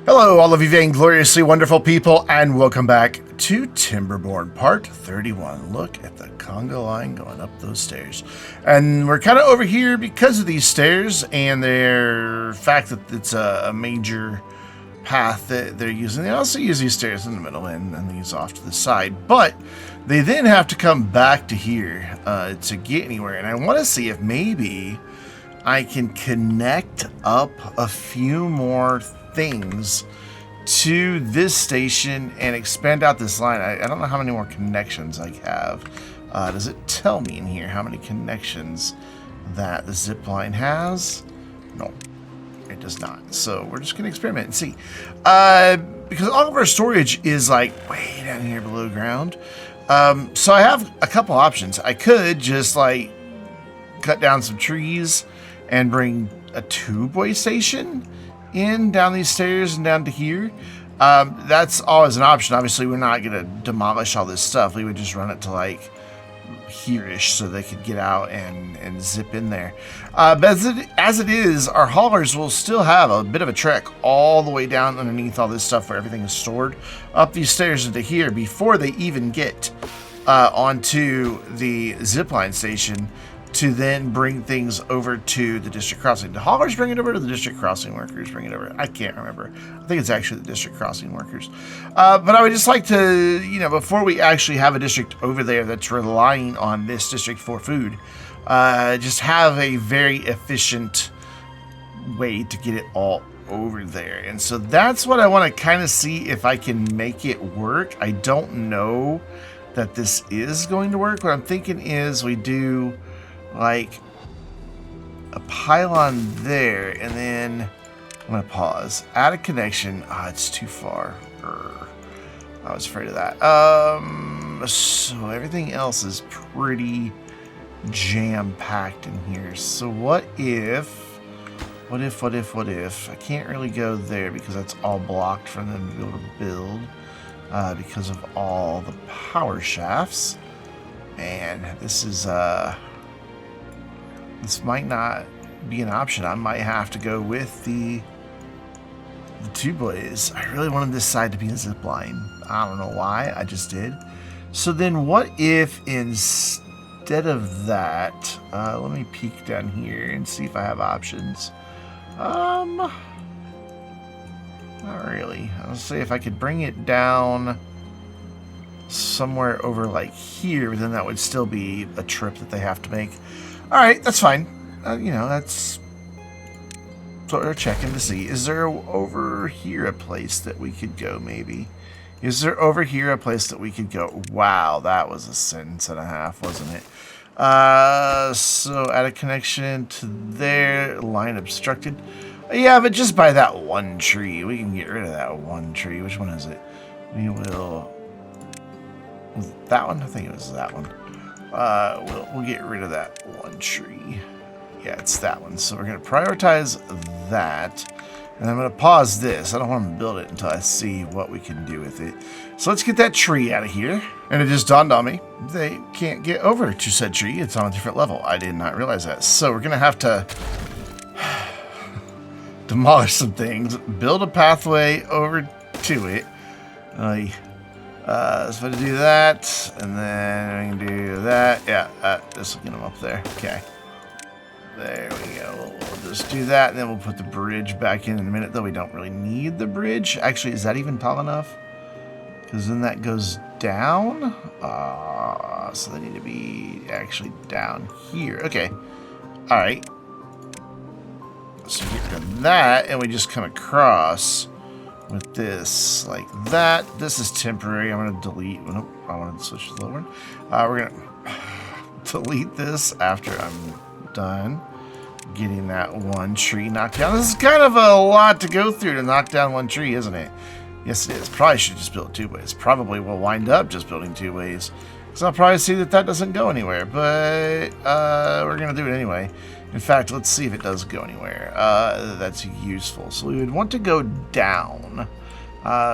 Hello, all of you vaingloriously wonderful people, and welcome back to Timberborn, part 31. Look at the conga line going up those stairs. And we're kind of over here because of these stairs and their fact that it's a major path that they're using. They also use these stairs in the middle and these off to the side, but they then have to come back to here to get anywhere. And I want to see if maybe I can connect up a few more things to this station and expand out this line. I don't know how many more connections I have. Does it tell me in here how many connections that the zip line has? No, it does not. So we're just gonna experiment and see. Because all of our storage is like way down here below ground. So I have a couple options. I could just like cut down some trees and bring a two-way station in down these stairs and down to here. That's always an option. Obviously, we're not gonna demolish all this stuff. We would just run it to like here-ish so they could get out and zip in there. But as it is, our haulers will still have a bit of a trek all the way down underneath all this stuff where everything is stored up these stairs into here before they even get onto the zipline station to then bring things over to the district crossing. The haulers bring it over to the district crossing workers bring it over. I can't remember. I think it's actually the district crossing workers. But I would just like to, before we actually have a district over there that's relying on this district for food, just have a very efficient way to get it all over there. And so that's what I want to kind of see if I can make it work. I don't know that this is going to work. What I'm thinking is we do like a pylon there, and then I'm gonna pause, add a connection. It's too far. I was afraid of that. So everything else is pretty jam-packed in here. So what if I can't really go there because that's all blocked for them to be able to build because of all the power shafts. And this might not be an option. I might have to go with the two boys. I really wanted this side to be a zip line. I don't know why, I just did. So then what if instead of that, let me peek down here and see if I have options. Not really. I'll say if I could bring it down somewhere over like here, but then that would still be a trip that they have to make. All right, that's fine. That's what we're checking to see. Is there over here a place that we could go, maybe? Is there over here a place that we could go? Wow, that was a sentence and a half, wasn't it? So add a connection to there. Line obstructed. Yeah, but just by that one tree. We can get rid of that one tree. Which one is it? We will... Was it that one? I think it was that one. We'll get rid of that one tree. Yeah, it's that one. So we're going to prioritize that. And I'm going to pause this. I don't want to build it until I see what we can do with it. So let's get that tree out of here. And it just dawned on me, they can't get over to said tree. It's on a different level. I did not realize that. So we're going to have to demolish some things, build a pathway over to it. So to do that, and then we can do that. Yeah, this will get them up there. Okay. There we go. We'll just do that, and then we'll put the bridge back in a minute, though we don't really need the bridge. Actually, is that even tall enough? Because then that goes down. So they need to be actually down here. Okay. All right. So we get rid of that, and we just come across with this like that. This is temporary. I'm going to delete. Nope, I want to switch to the lower one. We're going to delete this after I'm done getting that one tree knocked down. This is kind of a lot to go through to knock down one tree, isn't it? Yes, it is. Probably should just build two ways. Probably will wind up just building two ways. So I'll probably see that doesn't go anywhere, but we're going to do it anyway. In fact, let's see if it does go anywhere. That's useful. So we would want to go down.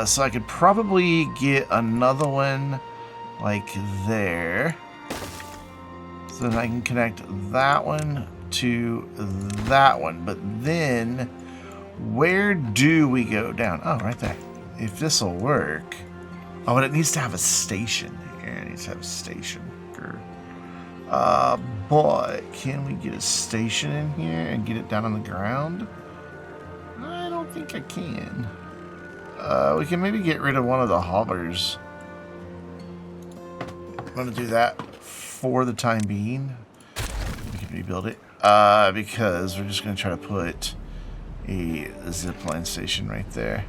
So I could probably get another one like there. So then I can connect that one to that one. But then Where do we go down? Oh, right there. If this will work. Oh, but it needs to have a station here. It needs to have a station. But can we get a station in here and get it down on the ground? I don't think I can. We can maybe get rid of one of the haulers. I'm going to do that for the time being. We can rebuild it. Because we're just going to try to put a zipline station right there.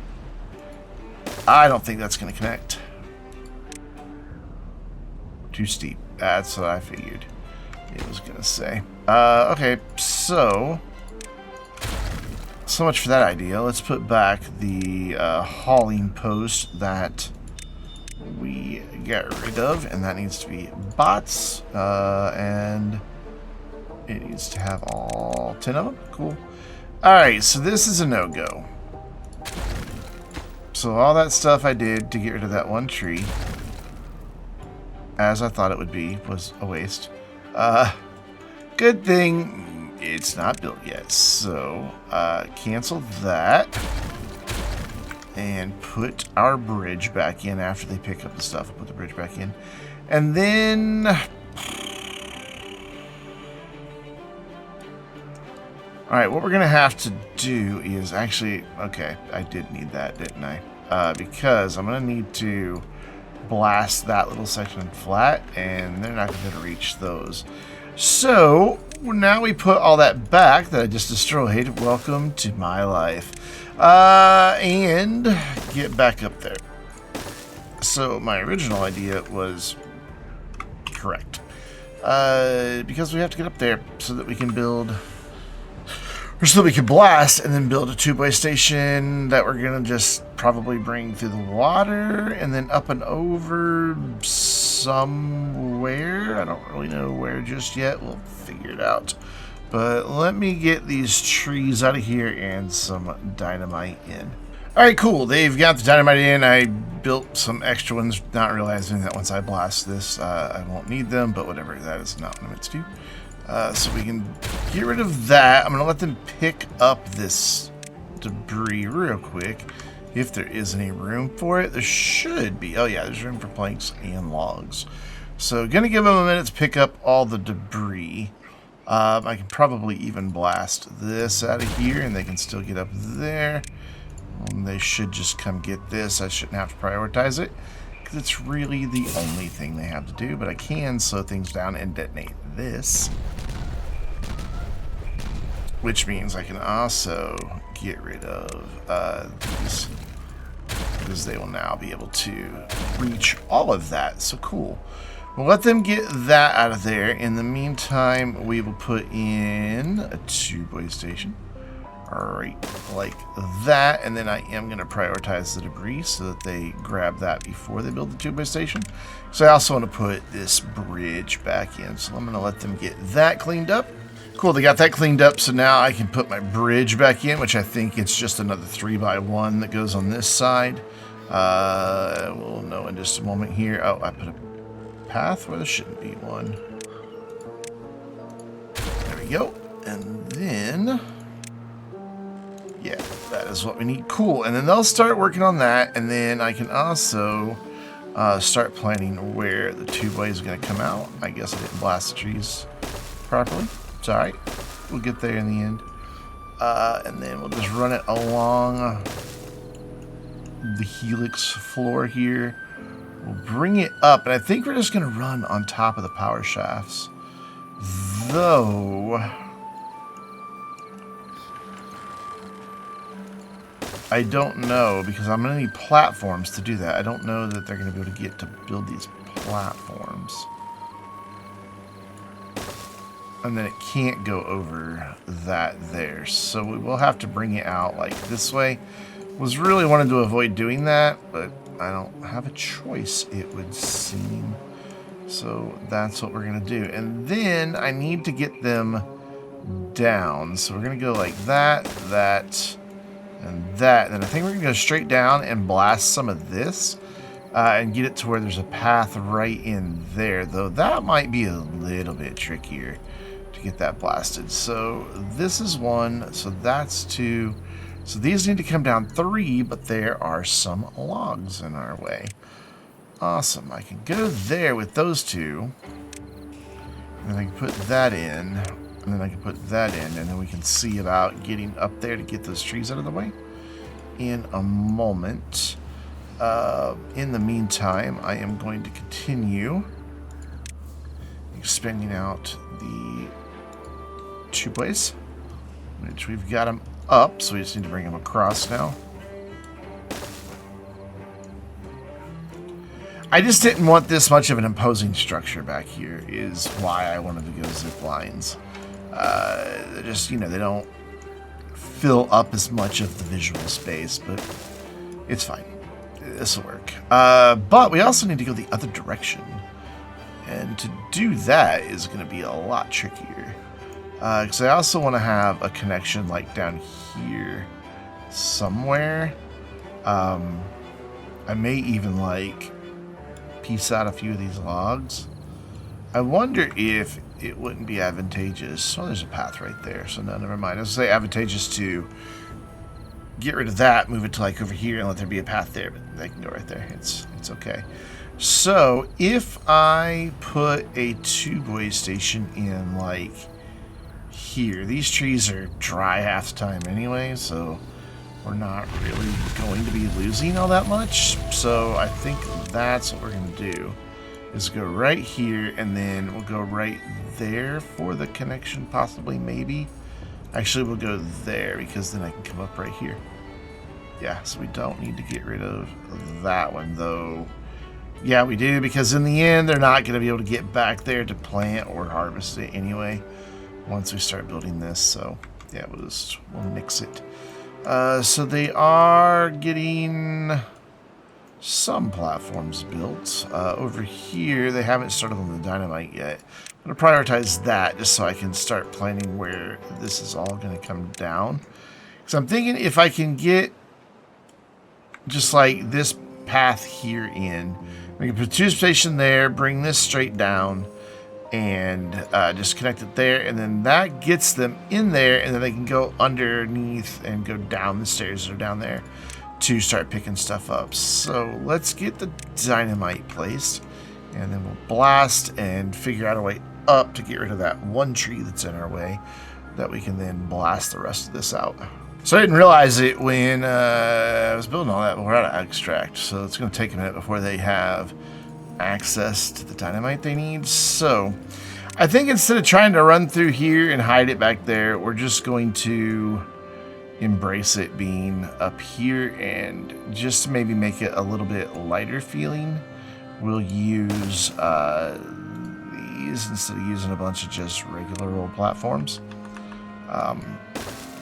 I don't think that's going to connect. Too steep. That's what I figured it was going to say. Okay, so much for that idea. Let's put back the hauling post that we got rid of, and that needs to be bots, and it needs to have all 10 of them. Cool. Alright, so this is a no-go. So all that stuff I did to get rid of that one tree, as I thought it would be, was a waste. Good thing it's not built yet. So, cancel that. And put our bridge back in after they pick up the stuff. We'll put the bridge back in. And then... Alright, what we're going to have to do is actually... Okay, I did need that, didn't I? Because I'm going to need to blast that little section flat, and they're not going to reach those. So, now we put all that back that I just destroyed. Welcome to my life. And get back up there. So, my original idea was correct. Because we have to get up there so that we can build... Or so that we can blast and then build a tubeway station that we're going to just probably bring through the water and then up and over somewhere. I don't really know where just yet. We'll figure it out. But let me get these trees out of here and some dynamite in. Alright, cool. They've got the dynamite in. I built some extra ones, not realizing that once I blast this, I won't need them, but whatever. That is not what I meant to do. So we can get rid of that. I'm going to let them pick up this debris real quick. If there is any room for it. There should be. Oh yeah, there's room for planks and logs. So going to give them a minute to pick up all the debris. I can probably even blast this out of here and they can still get up there. And they should just come get this. I shouldn't have to prioritize it. Because it's really the only thing they have to do. But I can slow things down and detonate this. Which means I can also get rid of these, because they will now be able to reach all of that. So cool. We'll let them get that out of there. In the meantime, we will put in a tubeway station. Alright, like that. And then I am going to prioritize the debris so that they grab that before they build the tubeway station. So I also want to put this bridge back in. So I'm going to let them get that cleaned up. Cool, they got that cleaned up, so now I can put my bridge back in, which I think it's just another 3x1 that goes on this side. We'll know in just a moment here. Oh, I put a path where there shouldn't be one. There we go. And then... yeah, that is what we need. Cool, and then they'll start working on that, and then I can also start planning where the tubeway is going to come out. I guess I didn't blast the trees properly. It's alright. We'll get there in the end. And then we'll just run it along the Helix floor here. We'll bring it up, and I think we're just going to run on top of the power shafts. Though... I don't know, because I'm going to need platforms to do that. I don't know that they're going to be able to get to build these platforms. And then it can't go over that there. So we will have to bring it out like this way. Was really wanted to avoid doing that, but I don't have a choice, it would seem. So that's what we're going to do. And then I need to get them down. So we're going to go like that, that, and that. And then I think we're going to go straight down and blast some of this. And get it to where there's a path right in there. Though that might be a little bit trickier. Get that blasted. So this is one, so that's two, So these need to come down 3, but there are some logs in our way. Awesome. I can go there with those 2. And then I can put that in. And then I can put that in. And then we can see about getting up there to get those trees out of the way in a moment. In the meantime, I am going to continue expanding out the tubeways, which we've got them up, so we just need to bring them across now. I just didn't want this much of an imposing structure back here, is why I wanted to go zip lines. They're just, you know, they don't fill up as much of the visual space, but it's fine. This will work. But we also need to go the other direction. And to do that is going to be a lot trickier. Because I also want to have a connection like down here somewhere. I may even like piece out a few of these logs. I wonder if it wouldn't be advantageous. Oh, there's a path right there. So no, never mind. I was going to say advantageous to get rid of that, move it to like over here and let there be a path there, but they can go right there. It's okay. So if I put a two-way station in like here, these trees are dry half the time anyway, so we're not really going to be losing all that much. So I think that's what we're going to do, is go right here, and then we'll go right there for the connection, possibly, maybe. Actually, we'll go there, because then I can come up right here. Yeah, so we don't need to get rid of that one, though. Yeah, we do, because in the end, they're not going to be able to get back there to plant or harvest it anyway once we start building this. So, yeah, we'll nix it. So they are getting some platforms built. Over here, they haven't started on the dynamite yet. I'm going to prioritize that just so I can start planning where this is all going to come down. So I'm thinking if I can get just like this path here in, we can put a tube station there, bring this straight down, and just connect it there, and then that gets them in there, and then they can go underneath and go down the stairs that are down there to start picking stuff up. So let's get the dynamite placed, and then we'll blast and figure out a way up to get rid of that one tree that's in our way, that we can then blast the rest of this out. So I didn't realize it when I was building all that, but we're out of extract, so it's going to take a minute before they have access to the dynamite they need. So I think instead of trying to run through here and hide it back there, we're just going to embrace it being up here, and just maybe make it a little bit lighter feeling. We'll use these instead of using a bunch of just regular old platforms.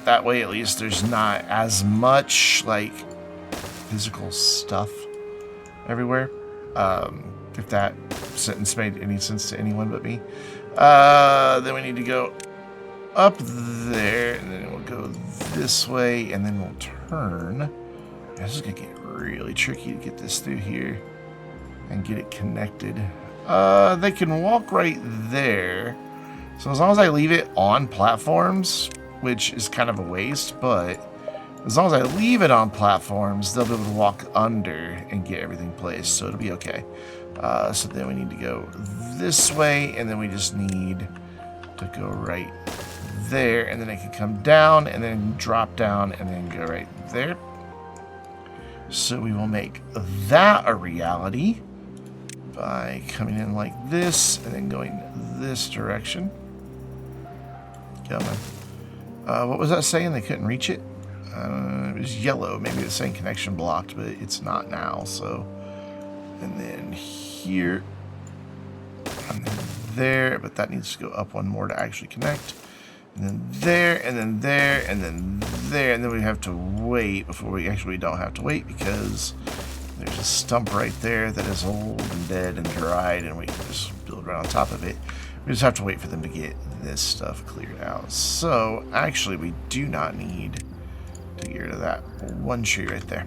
That way at least there's not as much like physical stuff everywhere. If that sentence made any sense to anyone but me. Then we need to go up there, and then we'll go this way, and then we'll turn. This is going to get really tricky to get this through here and get it connected. They can walk right there. So as long as I leave it on platforms, which is kind of a waste, but as long as I leave it on platforms, they'll be able to walk under and get everything placed, so it'll be okay. So then we need to go this way, and then we just need to go right there, and then it can come down, and then drop down, and then go right there. So we will make that a reality by coming in like this, and then going this direction. Come on. What was that saying? They couldn't reach it? It was yellow. Maybe it was saying connection blocked, but it's not now. So, and then here, and then there, but that needs to go up one more to actually connect. And then there, and then there, and then there, and then we have to wait before we actually don't have to wait, because there's a stump right there that is old and dead and dried, and we can just build right on top of it. We just have to wait for them to get this stuff cleared out. So, actually, we do not need to get rid of that one tree right there.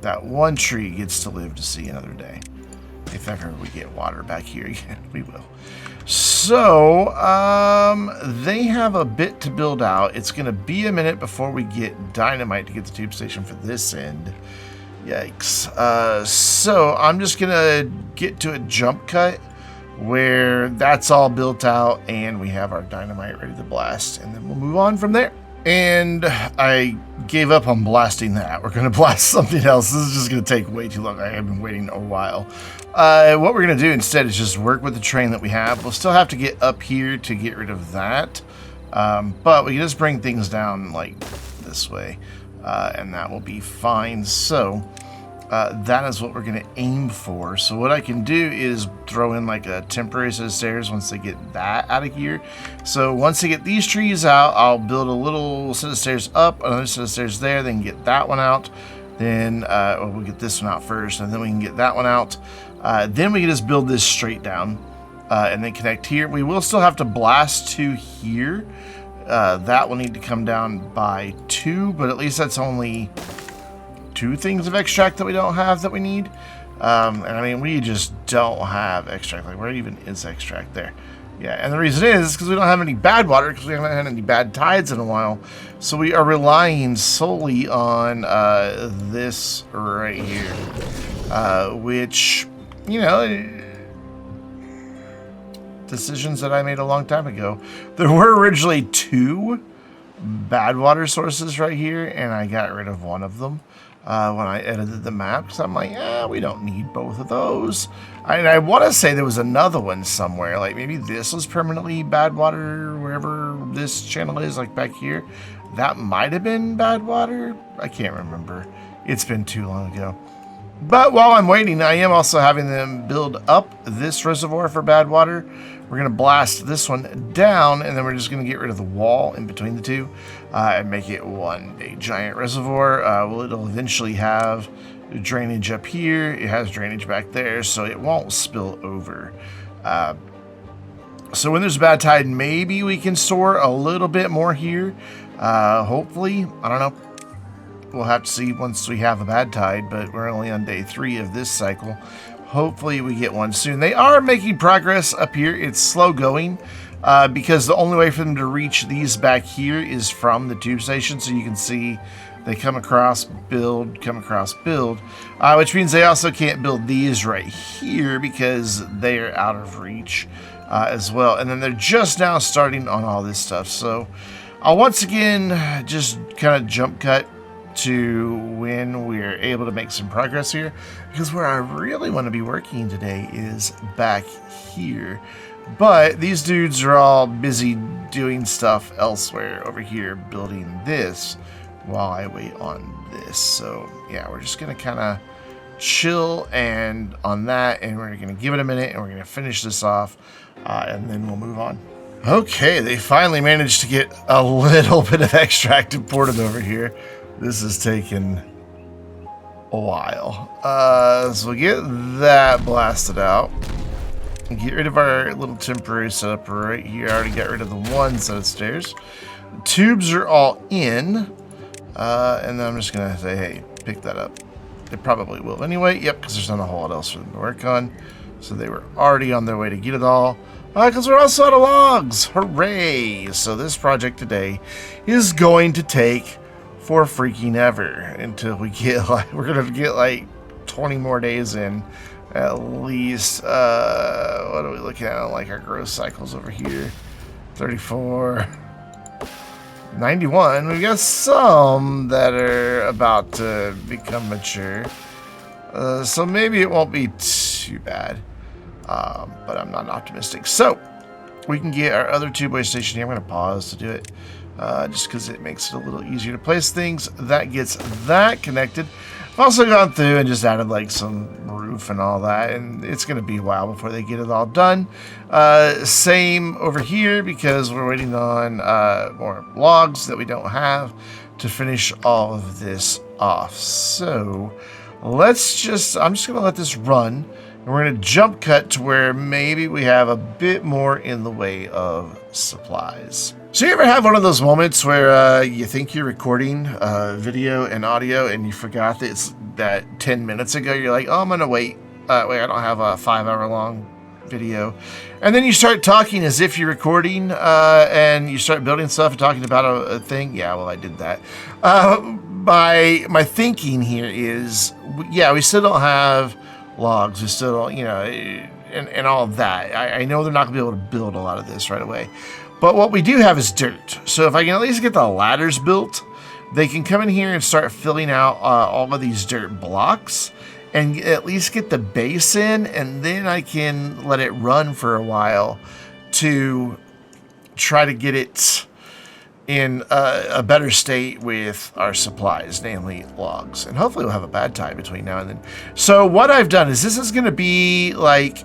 That one tree gets to live to see another day. If ever we get water back here again, we will. So So, they have a bit to build out. It's going to be a minute before we get dynamite to get the tube station for this end. Yikes. So, I'm just going to get to a jump cut where that's all built out and we have our dynamite ready to blast, and then we'll move on from there. And I gave up on blasting that. We're going to blast something else. This is just going to take way too long. I have been waiting a while. What we're going to do instead is just work with the train that we have. We'll still have to get up here to get rid of that. But we can just bring things down like this way. And that will be fine. So that is what we're going to aim for. So what I can do is throw in like a temporary set of stairs once they get that out of here. So once they get these trees out, I'll build a little set of stairs up, another set of stairs there, then get that one out. Then we'll get this one out first, and then we can get that one out. Then we can just build this straight down and then connect here. We will still have to blast to here. That will need to come down by 2, but at least that's only 2 things of extract that we don't have that we need. And I mean, we just don't have extract. Like, where even is extract there? Yeah, and the reason is because we don't have any bad water, because we haven't had any bad tides in a while. So we are relying solely on this right here, which, you know, decisions that I made a long time ago. There were originally 2 bad water sources right here, and I got rid of one of them when I edited the map, because I'm like, we don't need both of those. And I want to say there was another one somewhere, like maybe this was permanently bad water wherever this channel is, like back here. That might have been bad water. I can't remember. It's been too long ago. But while I'm waiting, I am also having them build up this reservoir for bad water. We're going to blast this one down, and then we're just going to get rid of the wall in between the two and make it one big giant reservoir. It'll eventually have drainage up here. It has drainage back there, so it won't spill over. So when there's a bad tide, maybe we can store a little bit more here. Hopefully, I don't know. We'll have to see once we have a bad tide, but we're only on day 3 of this cycle. Hopefully we get one soon. They are making progress up here. It's slow going because the only way for them to reach these back here is from the tube station. So you can see they come across, build, come across, build, which means they also can't build these right here because they are out of reach as well. And then they're just now starting on all this stuff. So I'll once again just kind of jump cut to when we're able to make some progress here, because where I really want to be working today is back here, but these dudes are all busy doing stuff elsewhere over here building this while I wait on this. So yeah, we're just gonna kind of chill and on that, and we're gonna give it a minute and we're gonna finish this off and then we'll move on. Okay, they finally managed to get a little bit of extract imported over here. This has taken a while. So we'll get that blasted out. Get rid of our little temporary setup right here. I already got rid of the one set of stairs. The tubes are all in. And then I'm just going to say, hey, pick that up. They probably will anyway. Yep, because there's not a whole lot else for them to work on. So they were already on their way to get it all. Because we're also out of logs. Hooray! So this project today is going to take for freaking ever until we get like, we're gonna get like 20 more days in at least. What are we looking at? Like our growth cycles over here, 34, 91. We've got some that are about to become mature, so maybe it won't be too bad, but I'm not optimistic. So we can get our other tube way station here. I'm gonna pause to do it. Just because it makes it a little easier to place things. That gets that connected. I've also gone through and just added like some roof and all that, and it's going to be a while before they get it all done. Same over here because we're waiting on more logs that we don't have to finish all of this off. So let's just, I'm just going to let this run, and we're going to jump cut to where maybe we have a bit more in the way of supplies. So you ever have one of those moments where you think you're recording video and audio and you forgot that it's that 10 minutes ago? You're like, oh, I'm going to wait. Wait, I don't have a 5-hour long video. And then you start talking as if you're recording, and you start building stuff and talking about a thing. Yeah, well, I did that. My thinking here is, yeah, we still don't have logs. We still don't, you know, and all of that. I know they're not going to be able to build a lot of this right away. But what we do have is dirt. So if I can at least get the ladders built, they can come in here and start filling out all of these dirt blocks and at least get the base in, and then I can let it run for a while to try to get it in a better state with our supplies, namely logs. And hopefully we'll have a bad time between now and then. So what I've done is this is going to be like,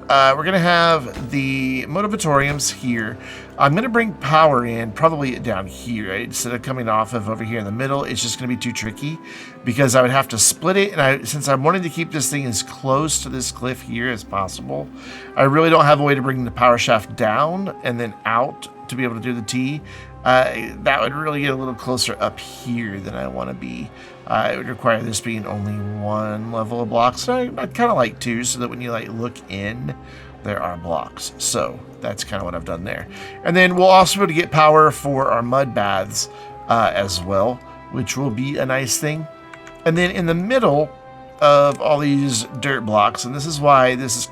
we're going to have the motivatoriums here. I'm going to bring power in probably down here, right? Instead of coming off of over here in the middle. It's just going to be too tricky because I would have to split it. And since I'm wanting to keep this thing as close to this cliff here as possible, I really don't have a way to bring the power shaft down and then out to be able to do the T. That would really get a little closer up here than I want to be. It would require this being only one level of blocks. So I'd kind of like two, so that when you like look in, there are blocks. So that's kind of what I've done there. And then we'll also be able to get power for our mud baths as well, which will be a nice thing. And then in the middle of all these dirt blocks, and this is why this is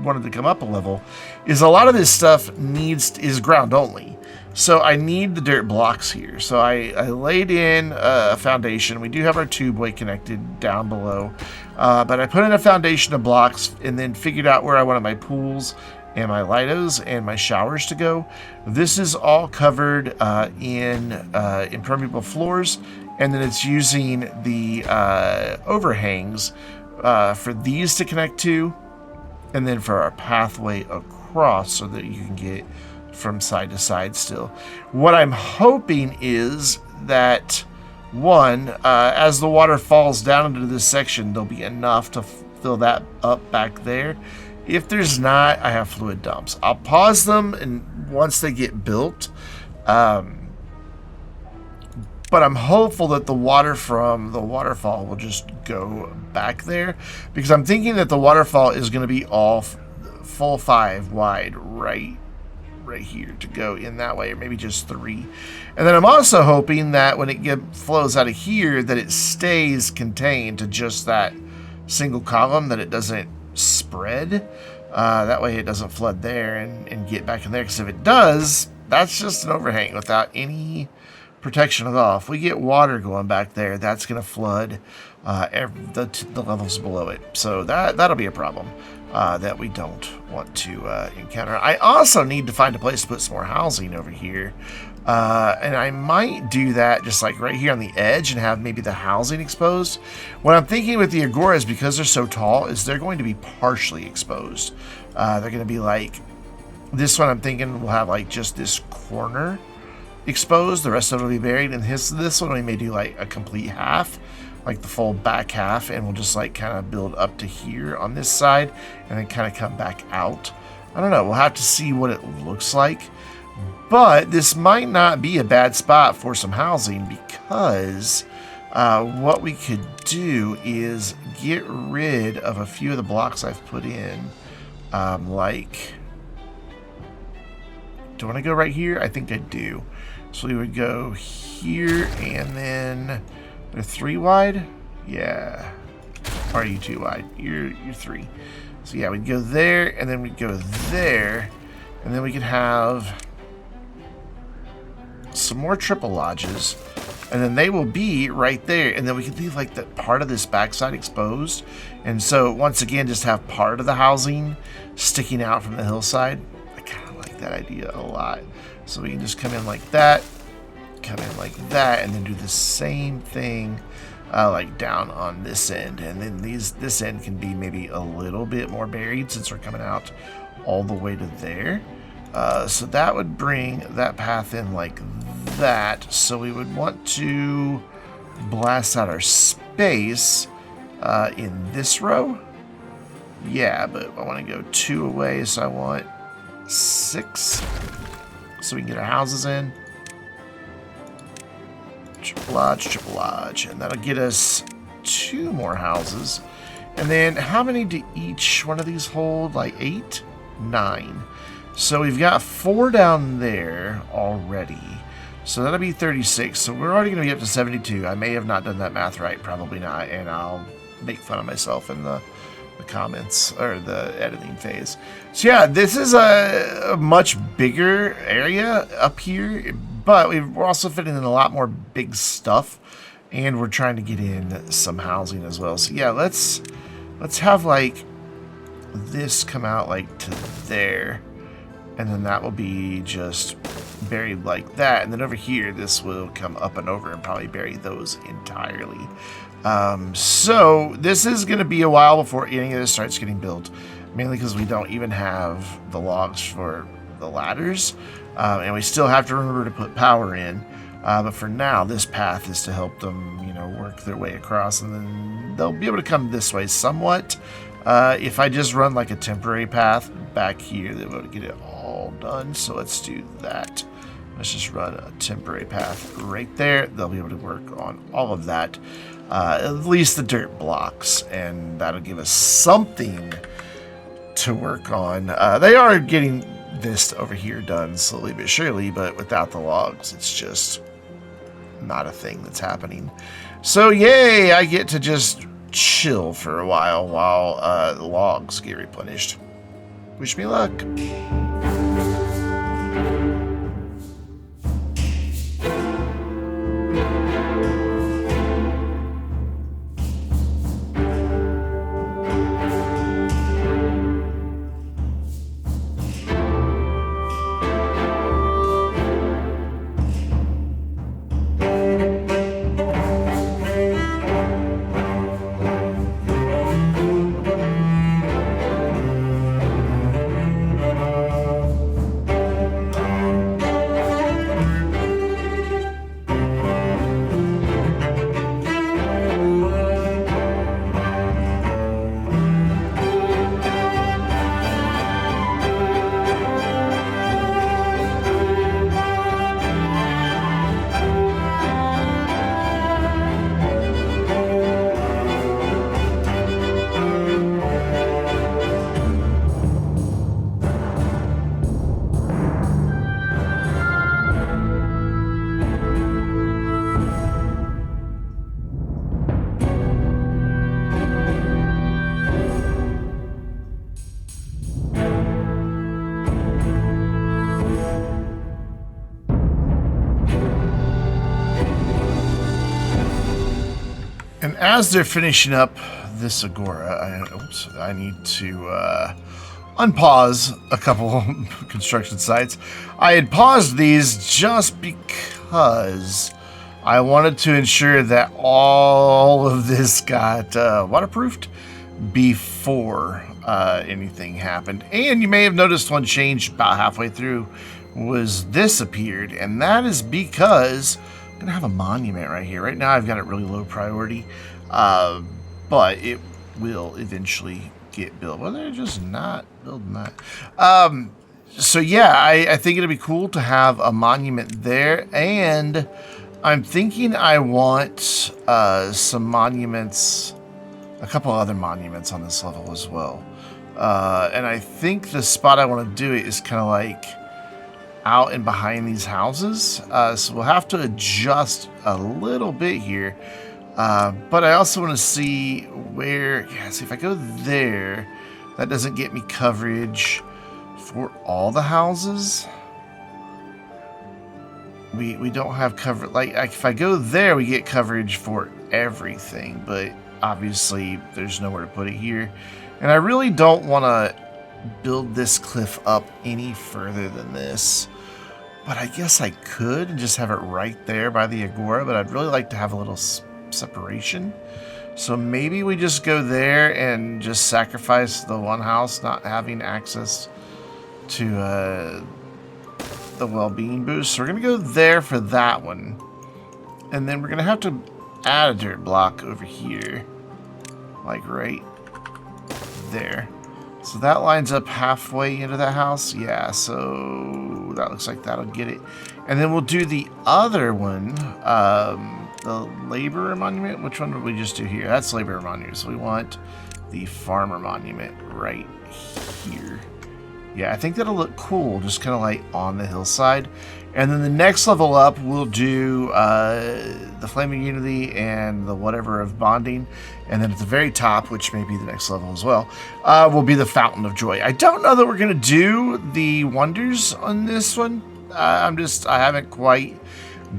wanted to come up a level, is a lot of this stuff is ground only. So I need the dirt blocks here. So I laid in a foundation. We do have our tubeway connected down below, but I put in a foundation of blocks and then figured out where I wanted my pools and my lightos and my showers to go. This is all covered in impermeable floors, and then it's using the overhangs for these to connect to, and then for our pathway across so that you can get from side to side still. What I'm hoping is that, one, as the water falls down into this section, there'll be enough to fill that up back there. If there's not, I have fluid dumps. I'll pause them and once they get built. But I'm hopeful that the water from the waterfall will just go back there, because I'm thinking that the waterfall is going to be all full 5 wide right here to go in that way, or maybe just 3. And then I'm also hoping that when it flows out of here, that it stays contained to just that single column, that it doesn't spread. That way it doesn't flood there and get back in there, because if it does, that's just an overhang without any protection at all. If we get water going back there, that's going to flood the levels below it. So that'll be a problem that we don't want to encounter. I also need to find a place to put some more housing over here. And I might do that just like right here on the edge and have maybe the housing exposed. What I'm thinking with the agoras, because they're so tall, is they're going to be partially exposed. They're going to be like, this one I'm thinking will have like just this corner exposed, the rest of it will be buried, and this one we may do like a complete half, like the full back half, and we'll just like kind of build up to here on this side and then kind of come back out. I don't know, we'll have to see what it looks like, but this might not be a bad spot for some housing, because what we could do is get rid of a few of the blocks I've put in, like, do I want to go right here? I think I do. So we would go here, and then they're 3 wide. Yeah. Or are you 2 wide? You're 3. So yeah, we'd go there, and then we'd go there, and then we could have some more triple lodges, and then they will be right there, and then we could leave like that part of this backside exposed, and so once again just have part of the housing sticking out from the hillside. I kind of like that idea a lot. So we can just come in like that, come in like that, and then do the same thing like down on this end, and then this end can be maybe a little bit more buried since we're coming out all the way to there. So that would bring that path in like that. So we would want to blast out our space in this row. Yeah, but I want to go 2 away, so I want 6. So we can get our houses in. Triple lodge, and that'll get us 2 more houses. And then how many do each one of these hold? Like 8? 9. So we've got 4 down there already. So that'll be 36. So we're already going to be up to 72. I may have not done that math right. Probably not. And I'll make fun of myself in the comments or the editing phase. So yeah, this is a much bigger area up here. But we're also fitting in a lot more big stuff. And we're trying to get in some housing as well. So yeah, let's have like this come out like to there. And then that will be just buried like that. And then over here, this will come up and over and probably bury those entirely. So this is going to be a while before any of this starts getting built. Mainly because we don't even have the logs for the ladders. And we still have to remember to put power in. But for now, this path is to help them, you know, work their way across. And then they'll be able to come this way somewhat. If I just run like a temporary path back here, they'll be able to get it all done. So let's do that. Let's just run a temporary path right there. They'll be able to work on all of that. At least the dirt blocks. And that'll give us something to work on. They are getting this over here done slowly but surely. But without the logs, it's just not a thing that's happening. So yay, I get to just chill for a while the logs get replenished. Wish me luck. And as they're finishing up this agora, I need to unpause a couple construction sites. I had paused these just because I wanted to ensure that all of this got waterproofed before anything happened. And you may have noticed one change about halfway through was this appeared, and that is because I'm gonna have a monument right here. Right now I've got it really low priority, but it will eventually get built. Well, they're just not building that. So yeah, I think it'd be cool to have a monument there, and I'm thinking I want some monuments, a couple other monuments on this level as well. And I think the spot I want to do it is kind of like out and behind these houses. So we'll have to adjust a little bit here. But I also want to see where, yeah, see if I go there, that doesn't get me coverage for all the houses. We don't have cover, like if I go there, we get coverage for everything, but obviously there's nowhere to put it here. And I really don't want to build this cliff up any further than this. But I guess I could and just have it right there by the agora, but I'd really like to have a little separation. So maybe we just go there and just sacrifice the one house not having access to the well-being boost. So we're going to go there for that one. And then we're going to have to add a dirt block over here. Like right there. So that lines up halfway into the house. Yeah, so that looks like that'll get it. And then we'll do the other one the laborer monument? Which one did we just do here? That's laborer monument. So we want the farmer monument right here. Yeah, I think that'll look cool, just kind of like on the hillside. And then the next level up, we'll do the Flaming Unity and the whatever of bonding. And then at the very top, which may be the next level as well, will be the Fountain of Joy. I don't know that we're going to do the wonders on this one. I haven't quite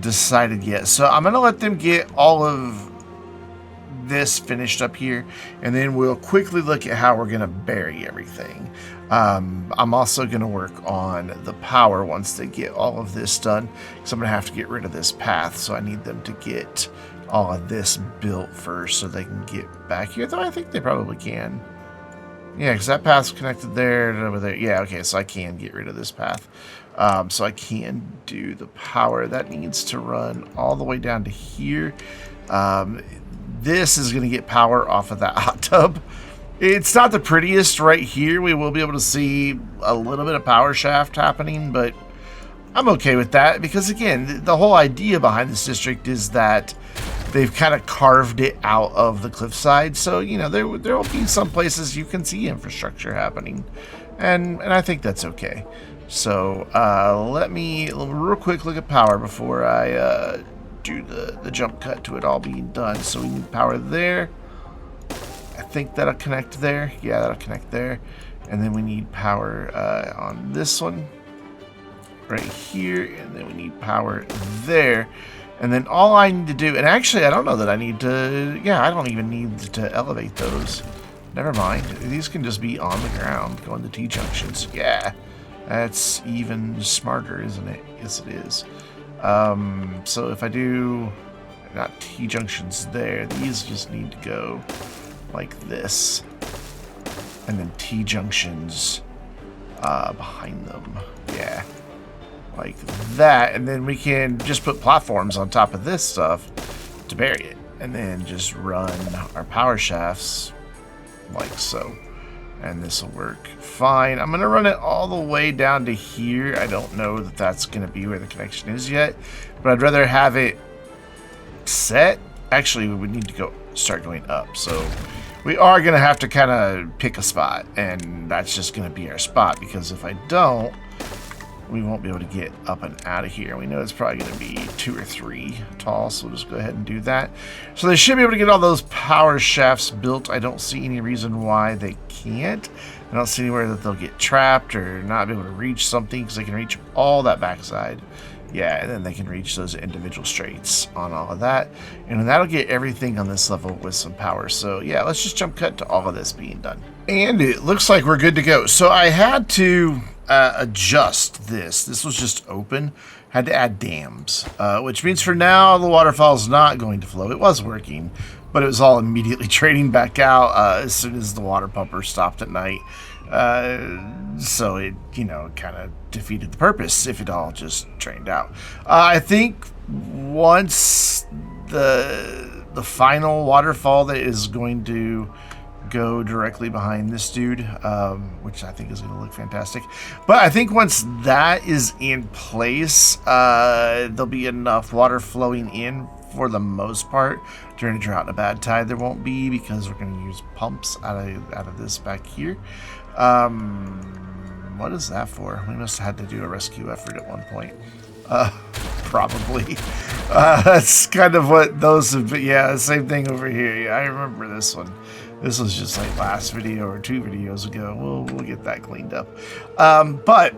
decided yet. So I'm going to let them get all of this finished up here, and then we'll quickly look at how we're going to bury everything. I'm also going to work on the power once they get all of this done, because I'm going to have to get rid of this path, so I need them to get all of this built first so they can get back here, though I think they probably can. Yeah, because that path's connected there and over there. Yeah, okay, so I can get rid of this path. So I can do the power. That needs to run all the way down to here. This is going to get power off of that hot tub. It's not the prettiest right here. We will be able to see a little bit of power shaft happening, but I'm okay with that because, again, the whole idea behind this district is that they've kind of carved it out of the cliffside. So, you know, there will be some places you can see infrastructure happening, and I think that's okay. So let me real quick look at power before I do the jump cut to it all being done. So we need power there. I think that'll connect there. Yeah, that'll connect there. And then we need power on this one right here. And then we need power there. And then all I need to do, and actually I don't know that I need to, yeah, I don't even need to elevate those. Never mind. These can just be on the ground going to T-junctions. Yeah, that's even smarter, isn't it? Yes, it is. So if I do not T-junctions there, these just need to go like this, and then T-junctions behind them. Yeah, like that, and then we can just put platforms on top of this stuff to bury it, and then just run our power shafts like so, and this will work fine. I'm gonna run it all the way down to here. I don't know that that's gonna be where the connection is yet, but I'd rather have it set. Actually, we would need to start going up, so we are gonna have to kind of pick a spot, and that's just gonna be our spot, because if I don't, we won't be able to get up and out of here. We know it's probably going to be 2 or 3 tall, so we'll just go ahead and do that. So they should be able to get all those power shafts built. I don't see any reason why they can't. I don't see anywhere that they'll get trapped or not be able to reach something, because they can reach all that backside. Yeah, and then they can reach those individual straights on all of that. And that'll get everything on this level with some power. So yeah, let's just jump cut to all of this being done. And it looks like we're good to go. So I had to adjust this. This was just open. Had to add dams, which means for now the waterfall is not going to flow. It was working, but it was all immediately draining back out as soon as the water pumper stopped at night. So it, you know, kind of defeated the purpose if it all just drained out. I think once the final waterfall that is going to go directly behind this dude, which I think is going to look fantastic. But I think once that is in place, there'll be enough water flowing in for the most part. During a drought and a bad tide, there won't be, because we're going to use pumps out of this back here. What is that for? We must have had to do a rescue effort at one point. Probably. That's kind of what those have been. Yeah, the same thing over here. Yeah, I remember this one. This was just like last video or 2 videos ago. We'll get that cleaned up. But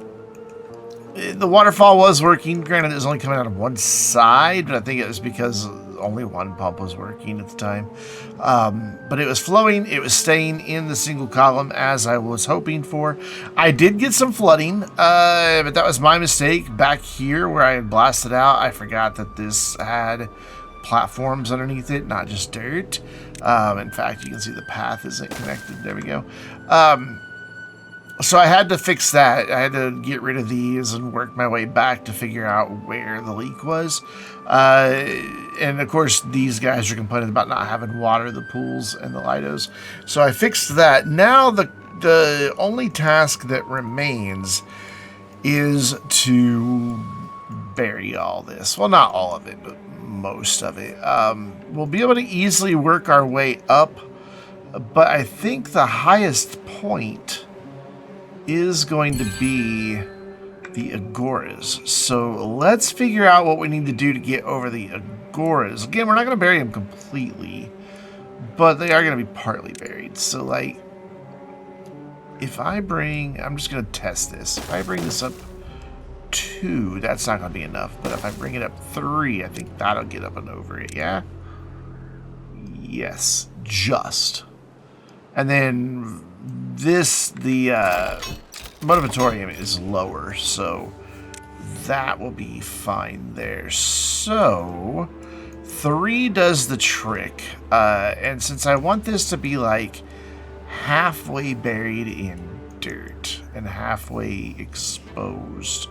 the waterfall was working. Granted, it was only coming out of one side, but I think it was because only one pump was working at the time. But it was flowing. It was staying in the single column as I was hoping for. I did get some flooding, but that was my mistake. Back here where I had blasted out, I forgot that this had platforms underneath it, not just dirt. In fact, you can see the path isn't connected. There we go. So I had to fix that. I had to get rid of these and work my way back to figure out where the leak was. And of course, these guys are complaining about not having water, the pools and the Lidos. So I fixed that. Now the only task that remains is to bury all this. Well, not all of it, but most of it. We'll be able to easily work our way up, but I think the highest point is going to be the agoras. So let's figure out what we need to do to get over the agoras. Again, we're not going to bury them completely, but they are going to be partly buried. So, like, if I bring... I'm just going to test this. If I bring this up 2, that's not going to be enough. But if I bring it up 3, I think that'll get up and over it, yeah? Yes, just. And then this, the motivatorium is lower, so that will be fine there. So 3 does the trick, and since I want this to be like halfway buried in dirt and halfway exposed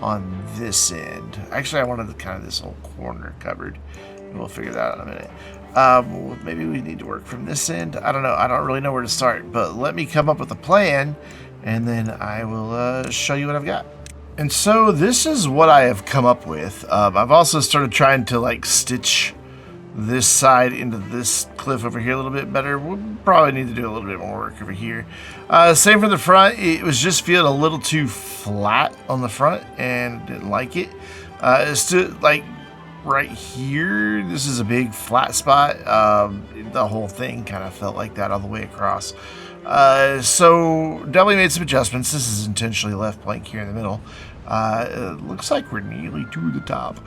on this end, actually I wanted kind of this whole corner covered, and we'll figure that out in a minute. Maybe we need to work from this end. I don't know. I don't really know where to start, but let me come up with a plan, and then I will show you what I've got. And so this is what I have come up with. I've also started trying to like stitch this side into this cliff over here a little bit better. We'll probably need to do a little bit more work over here. Same for the front. It was just feeling a little too flat on the front and didn't like it. It's still like right here, this is a big flat spot. The whole thing kind of felt like that all the way across. So definitely made some adjustments. This is intentionally left blank here in the middle. It looks like we're nearly to the top,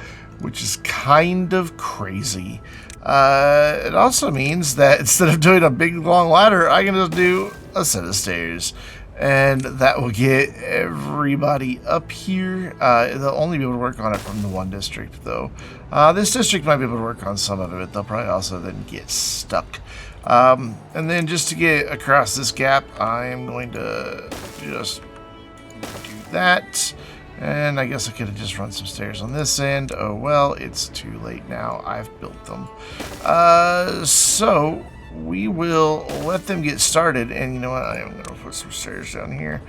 which is kind of crazy. It also means that instead of doing a big long ladder, I can just do a set of stairs. And that will get everybody up here. They'll only be able to work on it from the one district, though. This district might be able to work on some of it. They'll probably also then get stuck. And then just to get across this gap, I am going to just do that. And I guess I could have just run some stairs on this end. Oh, well, it's too late now. I've built them. So we will let them get started, and you know what, I am going to put some stairs down here.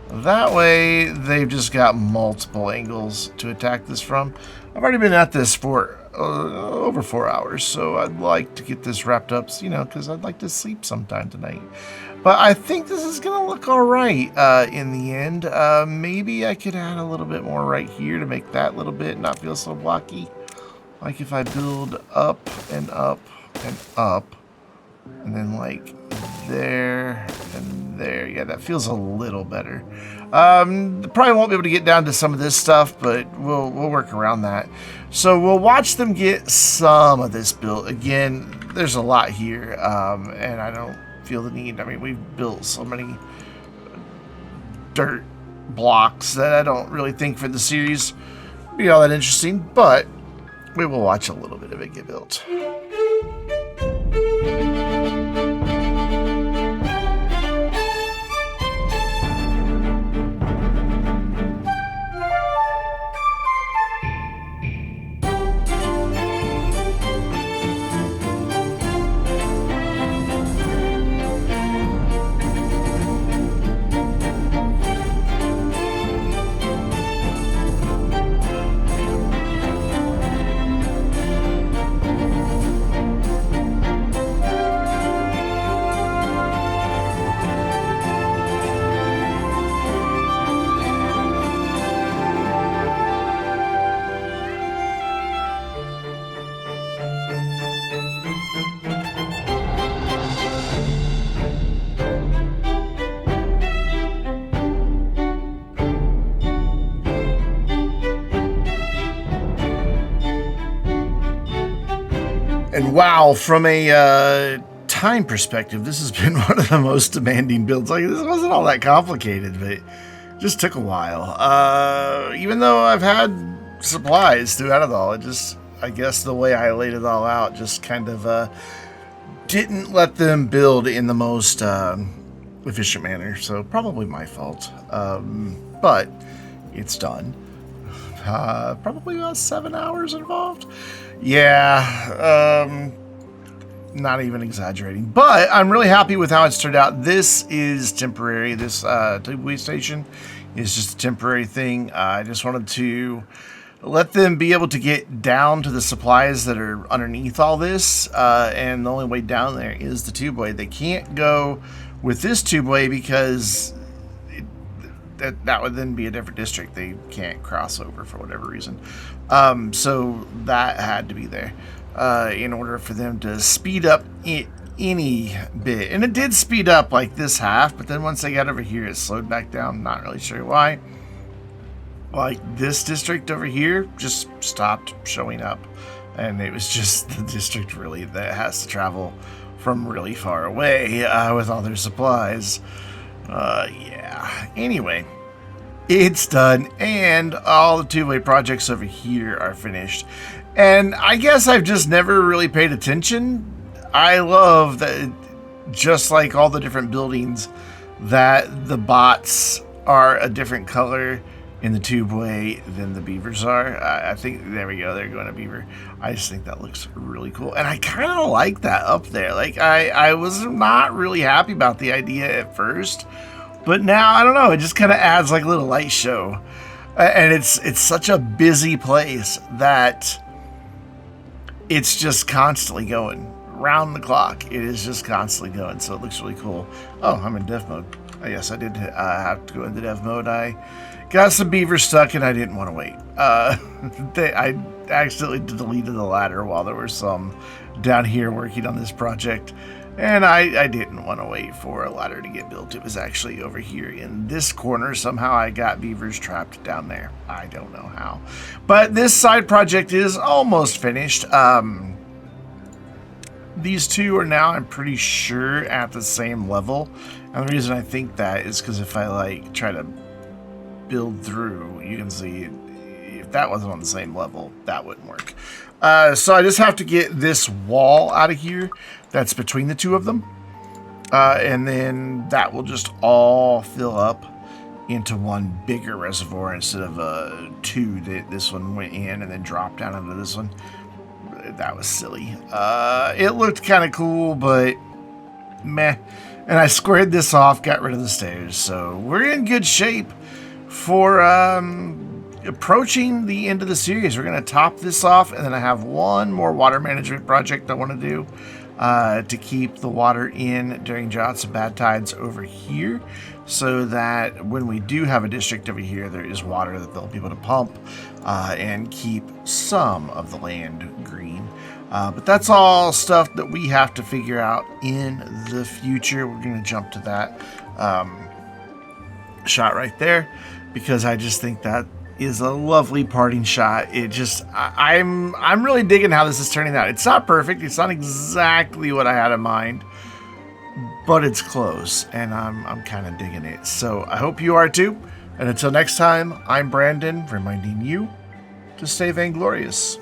That way they've just got multiple angles to attack this from. I've already been at this for over 4 hours, so I'd like to get this wrapped up, you know, because I'd like to sleep sometime tonight. But I think this is going to look all right in the end. Maybe I could add a little bit more right here to make that little bit not feel so blocky. Like if I build up and up and up, and then like there and there. Yeah, that feels a little better. Probably won't be able to get down to some of this stuff, but we'll work around that. So we'll watch them get some of this built. Again, there's a lot here, and I don't feel the need. I mean, we've built so many dirt blocks that I don't really think for the series be all that interesting, but we will watch a little bit of it get built. And wow, from a time perspective, this has been one of the most demanding builds. Like, this wasn't all that complicated, but it just took a while. Even though I've had supplies throughout it all, it just, I guess the way I laid it all out just kind of didn't let them build in the most efficient manner. So probably my fault. But it's done. Probably about 7 hours involved. Yeah, not even exaggerating. But I'm really happy with how it's turned out. This is temporary. This way station is just a temporary thing. I just wanted to let them be able to get down to the supplies that are underneath all this, and the only way down there is the tubeway. They can't go with this tubeway because that would then be a different district. They can't cross over for whatever reason. So that had to be there in order for them to speed up any bit. And it did speed up like this half, but then once they got over here, it slowed back down. Not really sure why. Like this district over here just stopped showing up, and it was just the district really that has to travel from really far away with all their supplies. Yeah. Anyway, it's done, and all the two-way projects over here are finished. And I guess I've just never really paid attention. I love that, just like all the different buildings, that the bots are a different color in the tubeway than the beavers are. I think, there we go, they're going to beaver. I just think that looks really cool. And I kind of like that up there. Like, I was not really happy about the idea at first, but now, I don't know, it just kind of adds like a little light show. And it's such a busy place that it's just constantly going. Round the clock, it is just constantly going, so it looks really cool. Oh, I'm in dev mode. Oh, yes, I did have to go into dev mode. I got some beavers stuck and I didn't want to wait. I accidentally deleted the ladder while there were some down here working on this project, and I didn't want to wait for a ladder to get built. It was actually over here in this corner. Somehow I got beavers trapped down there. I don't know how. But this side project is almost finished. These two are now, I'm pretty sure, at the same level. And the reason I think that is because if I like try to build through, you can see if that wasn't on the same level, that wouldn't work. So I just have to get this wall out of here that's between the two of them. And then that will just all fill up into one bigger reservoir instead of two that this one went in and then dropped down into this one. That was silly. It looked kind of cool, but meh. And I squared this off, got rid of the stairs. So we're in good shape for approaching the end of the series. We're going to top this off, and then I have one more water management project I want to do to keep the water in during droughts and bad tides over here, so that when we do have a district over here, there is water that they'll be able to pump and keep some of the land green. But that's all stuff that we have to figure out in the future. We're going to jump to that shot right there, because I just think that is a lovely parting shot. It just, I'm really digging how this is turning out. It's not perfect. It's not exactly what I had in mind, but it's close, and I'm kind of digging it. So I hope you are too. And until next time, I'm Brandon, reminding you to stay vainglorious.